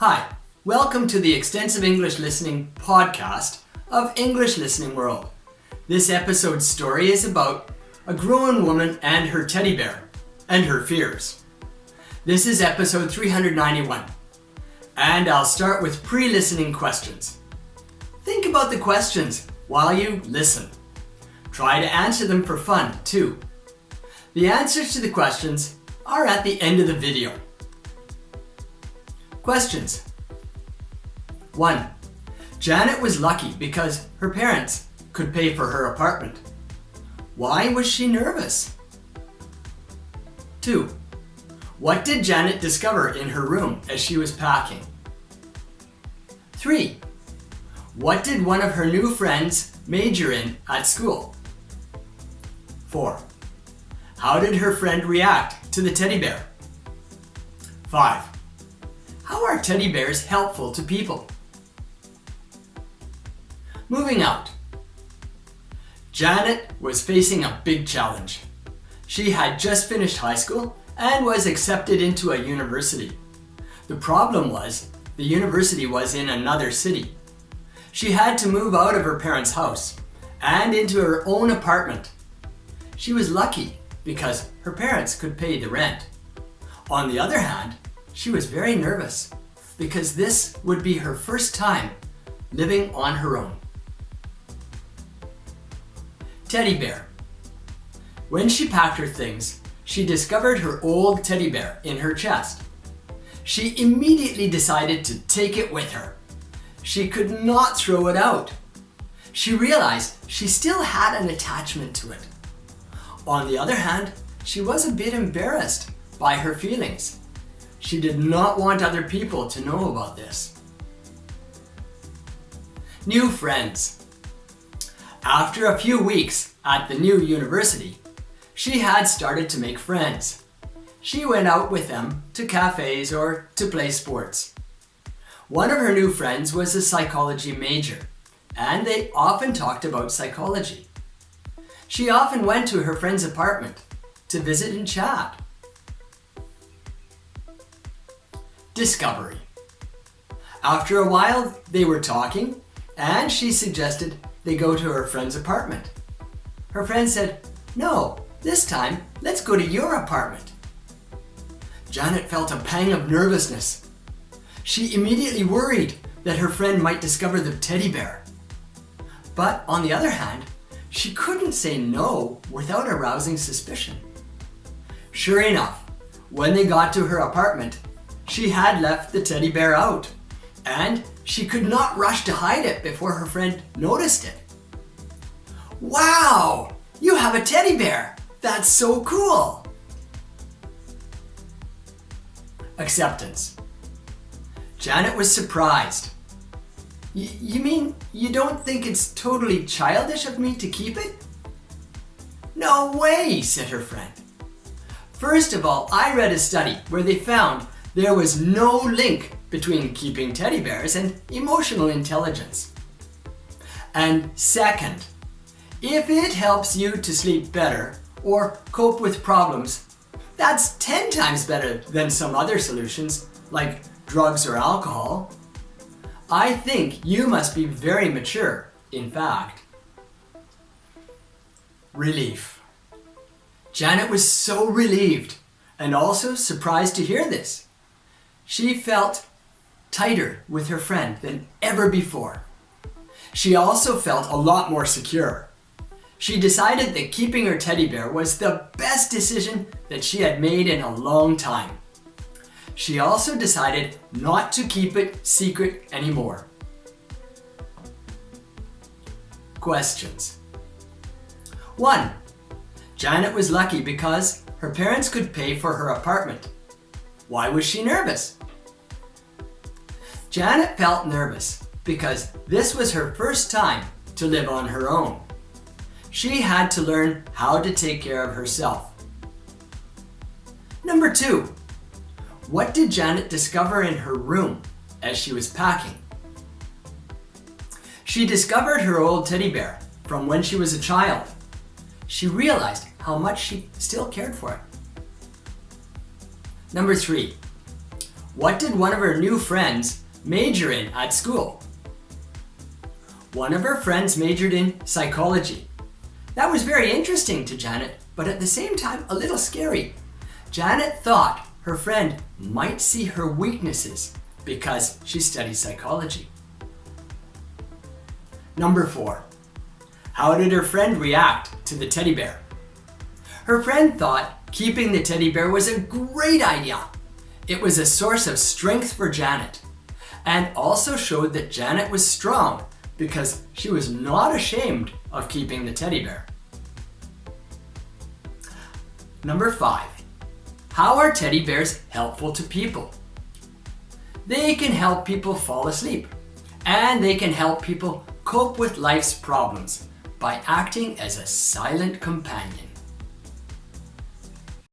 Hi, welcome to the Extensive English Listening podcast of English Listening World. This episode's story is about a grown woman and her teddy bear and her fears. This is episode 391, and I'll start with pre-listening questions. Think about the questions while you listen. Try to answer them for fun, too. The answers to the questions are at the end of the video. Questions. 1. Janet was lucky because her parents could pay for her apartment. Why was she nervous? 2. What did Janet discover in her room as she was packing? 3. What did one of her new friends major in at school? 4. How did her friend react to the teddy bear? 5. How are teddy bears helpful to people? Moving out. Janet was facing a big challenge. She had just finished high school and was accepted into a university. The problem was, the university was in another city. She had to move out of her parents' house and into her own apartment. She was lucky because her parents could pay the rent. On the other hand, she was very nervous because this would be her first time living on her own. Teddy bear. When she packed her things, she discovered her old teddy bear in her chest. She immediately decided to take it with her. She could not throw it out. She realized she still had an attachment to it. On the other hand, she was a bit embarrassed by her feelings. She did not want other people to know about this. New friends. After a few weeks at the new university, she had started to make friends. She went out with them to cafes or to play sports. One of her new friends was a psychology major, and they often talked about psychology. She often went to her friend's apartment to visit and chat. Discovery. After a while, they were talking, and she suggested they go to her friend's apartment. Her friend said, "No, this time, let's go to your apartment." Janet felt a pang of nervousness. She immediately worried that her friend might discover the teddy bear. But on the other hand, she couldn't say no without arousing suspicion. Sure enough, when they got to her apartment, she had left the teddy bear out, and she could not rush to hide it before her friend noticed it. "Wow! You have a teddy bear! That's so cool!" Acceptance. Janet was surprised. You mean you don't think it's totally childish of me to keep it?" "No way," said her friend. "First of all, I read a study where they found there was no link between keeping teddy bears and emotional intelligence. And second, if it helps you to sleep better or cope with problems, that's 10 times better than some other solutions like drugs or alcohol. I think you must be very mature, in fact." Relief. Janet was so relieved and also surprised to hear this. She felt tighter with her friend than ever before. She also felt a lot more secure. She decided that keeping her teddy bear was the best decision that she had made in a long time. She also decided not to keep it secret anymore. Questions. 1. Janet was lucky because her parents could pay for her apartment. Why was she nervous? Janet felt nervous because this was her first time to live on her own. She had to learn how to take care of herself. Number 2. What did Janet discover in her room as she was packing? She discovered her old teddy bear from when she was a child. She realized how much she still cared for it. Number 3. What did one of her new friends major in at school? One of her friends majored in psychology. That was very interesting to Janet, but at the same time a little scary. Janet thought her friend might see her weaknesses because she studies psychology. Number 4. How did her friend react to the teddy bear? Her friend thought keeping the teddy bear was a great idea. It was a source of strength for Janet, and also showed that Janet was strong because she was not ashamed of keeping the teddy bear. Number 5. How are teddy bears helpful to people? They can help people fall asleep, and they can help people cope with life's problems by acting as a silent companion.